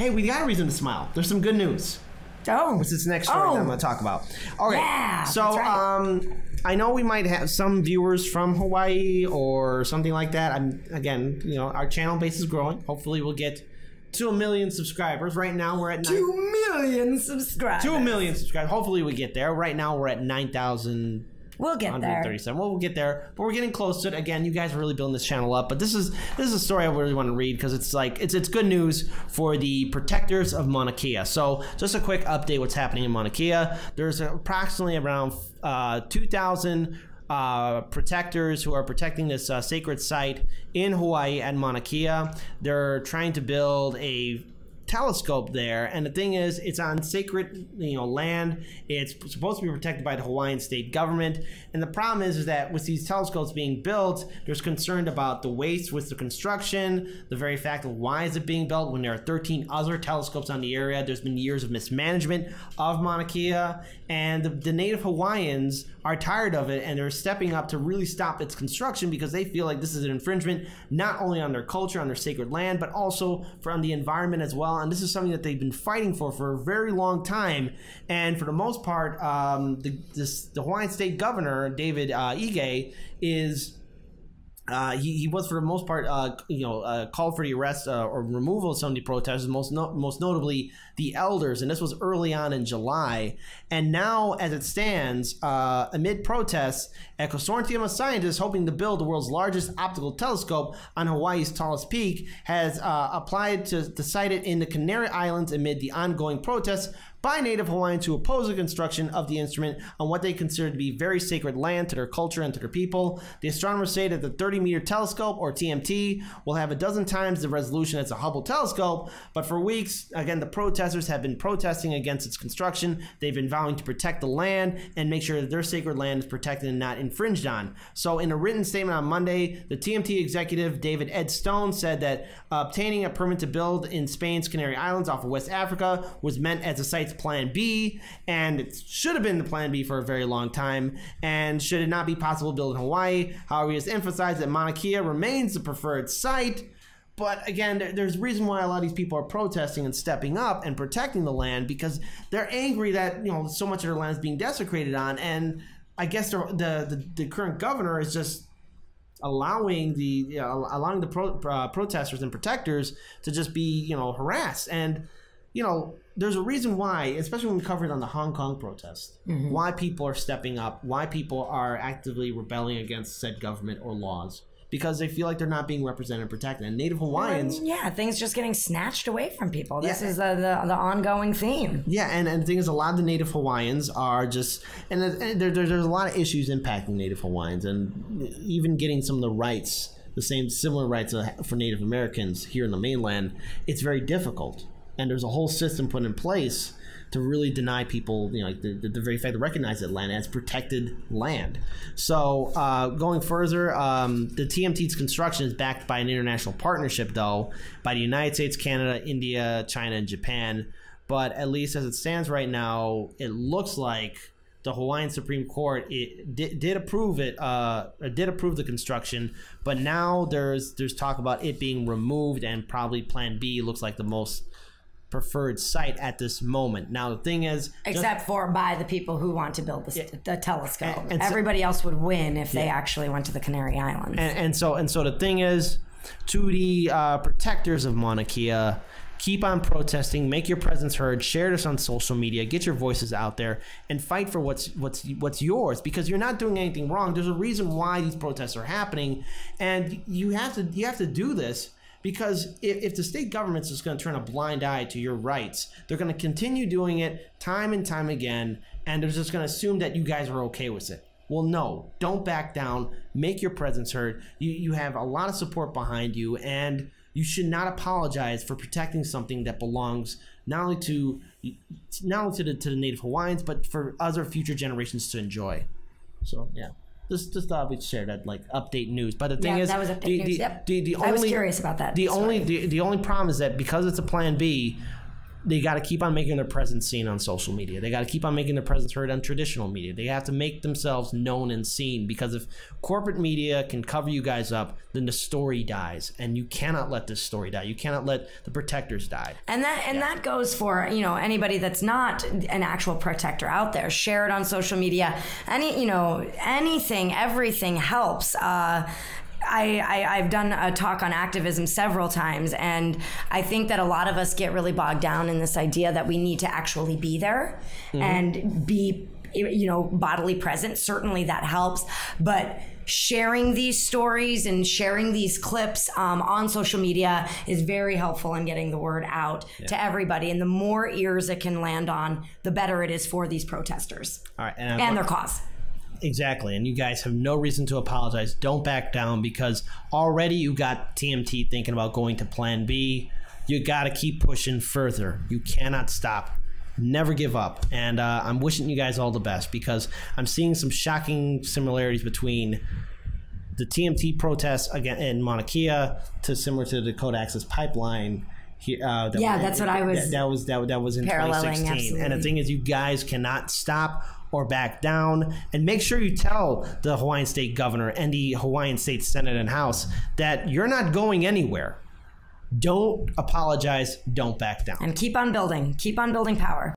hey, we got a reason to smile. There's some good news. Oh. Which is the next story that I'm going to talk about. Okay. Yeah, so, that's right. I know we might have some viewers from Hawaii or something like that. Again, you know, our channel base is growing. Hopefully we'll get to 1 million subscribers. Right now we're at 2 million subscribers. 2 million subscribers. Hopefully we get there. Right now we're at 9,000. We'll get there. Well, we'll get there, but we're getting close to it. Again, you guys are really building this channel up. But this is a story I really want to read because it's like it's good news for the protectors of Mauna Kea. So just a quick update: what's happening in Mauna Kea? There's approximately around 2,000 protectors who are protecting this sacred site in Hawaii at Mauna Kea. They're trying to build a telescope there, and the thing is, it's on sacred, you know, land. It's supposed to be protected by the Hawaiian state government, and the problem is that with these telescopes being built, there's concern about the waste with the construction, the very fact of why is it being built when there are 13 other telescopes on the area. There's been years of mismanagement of Mauna Kea, and the native Hawaiians are tired of it, and they're stepping up to really stop its construction because they feel like this is an infringement not only on their culture, on their sacred land, but also on the environment as well. And this is something that they've been fighting for a very long time. And for the most part, the Hawaiian state governor, David Ige, is he was for the most part called for the arrest or removal of some of the protesters, most notably the elders, and this was early on in July. And now, as it stands, amid protests, a consortium of scientists hoping to build the world's largest optical telescope on Hawaii's tallest peak has applied to site it in the Canary Islands amid the ongoing protests by native Hawaiians who oppose the construction of the instrument on what they consider to be very sacred land to their culture and to their people. The astronomers say that the 30-meter telescope, or TMT, will have a dozen times the resolution as a Hubble telescope, but for weeks, again, the protesters have been protesting against its construction. They've been vowing to protect the land and make sure that their sacred land is protected and not infringed on. So in a written statement on Monday, the TMT executive, David Ed Stone, said that obtaining a permit to build in Spain's Canary Islands off of West Africa was meant as a site's plan B, and it should have been the plan B for a very long time, and should it not be possible to build in Hawaii. However, he has emphasized that Mauna Kea remains the preferred site. But again, there's a reason why a lot of these people are protesting and stepping up and protecting the land, because they're angry that, you know, so much of their land is being desecrated on, and I guess the current governor is just allowing the protesters and protectors to just be, you know, harassed. And you know, there's a reason why, especially when we covered on the Hong Kong protest, why people are stepping up, why people are actively rebelling against said government or laws, because they feel like they're not being represented and protected. And Native Hawaiians, things just getting snatched away from people. This is the ongoing theme. Yeah, and the thing is, a lot of the Native Hawaiians are just, and there's a lot of issues impacting Native Hawaiians, and even getting some of the rights, similar rights for Native Americans here in the mainland, it's very difficult. And there's a whole system put in place to really deny people, you know, like the very fact to recognize that land as protected land. So going further, the TMT's construction is backed by an international partnership, though, by the United States, Canada, India, China, and Japan. But at least as it stands right now, it looks like the Hawaiian Supreme Court did approve the construction, but now there's talk about it being removed, and probably Plan B looks like the most preferred site at this moment. Now the thing is, except for by the people who want to build the telescope, and everybody else would win if they actually went to the Canary Islands. And so the thing is, to the protectors of Mauna Kea, keep on protesting, make your presence heard, share this on social media, get your voices out there, and fight for what's yours, because you're not doing anything wrong. There's a reason why these protests are happening, and you have to do this. Because if the state government's just going to turn a blind eye to your rights, they're going to continue doing it time and time again, and they're just going to assume that you guys are okay with it. Well, no, don't back down. Make your presence heard. You have a lot of support behind you, and you should not apologize for protecting something that belongs not only to the Native Hawaiians, but for other future generations to enjoy. So, yeah. Just thought we'd share that, like, update news. But the thing is, that was update news. Yep. I was curious about that. The only problem is that because it's a Plan B, they got to keep on making their presence seen on social media. They got to keep on making their presence heard on traditional media. They have to make themselves known and seen, because if corporate media can cover you guys up, then the story dies, and you cannot let this story die. You cannot let the protectors die. And that goes for, you know, anybody that's not an actual protector out there. Share it on social media. Anything, everything helps. I've done a talk on activism several times, and I think that a lot of us get really bogged down in this idea that we need to actually be there and be, you know, bodily present. Certainly that helps, but sharing these stories and sharing these clips on social media is very helpful in getting the word out to everybody. And the more ears it can land on, the better it is for these protesters. All right, and their cause. Exactly. And you guys have no reason to apologize. Don't back down, because already you got TMT thinking about going to Plan B. You got to keep pushing further. You cannot stop. Never give up. And I'm wishing you guys all the best, because I'm seeing some shocking similarities between the TMT protests again in Mauna Kea to similar to the Dakota Access Pipeline. That's what I was. That was in 2016. Absolutely. And the thing is, you guys cannot stop or back down. And make sure you tell the Hawaiian State Governor and the Hawaiian State Senate and House that you're not going anywhere. Don't apologize. Don't back down. And keep on building. Keep on building power.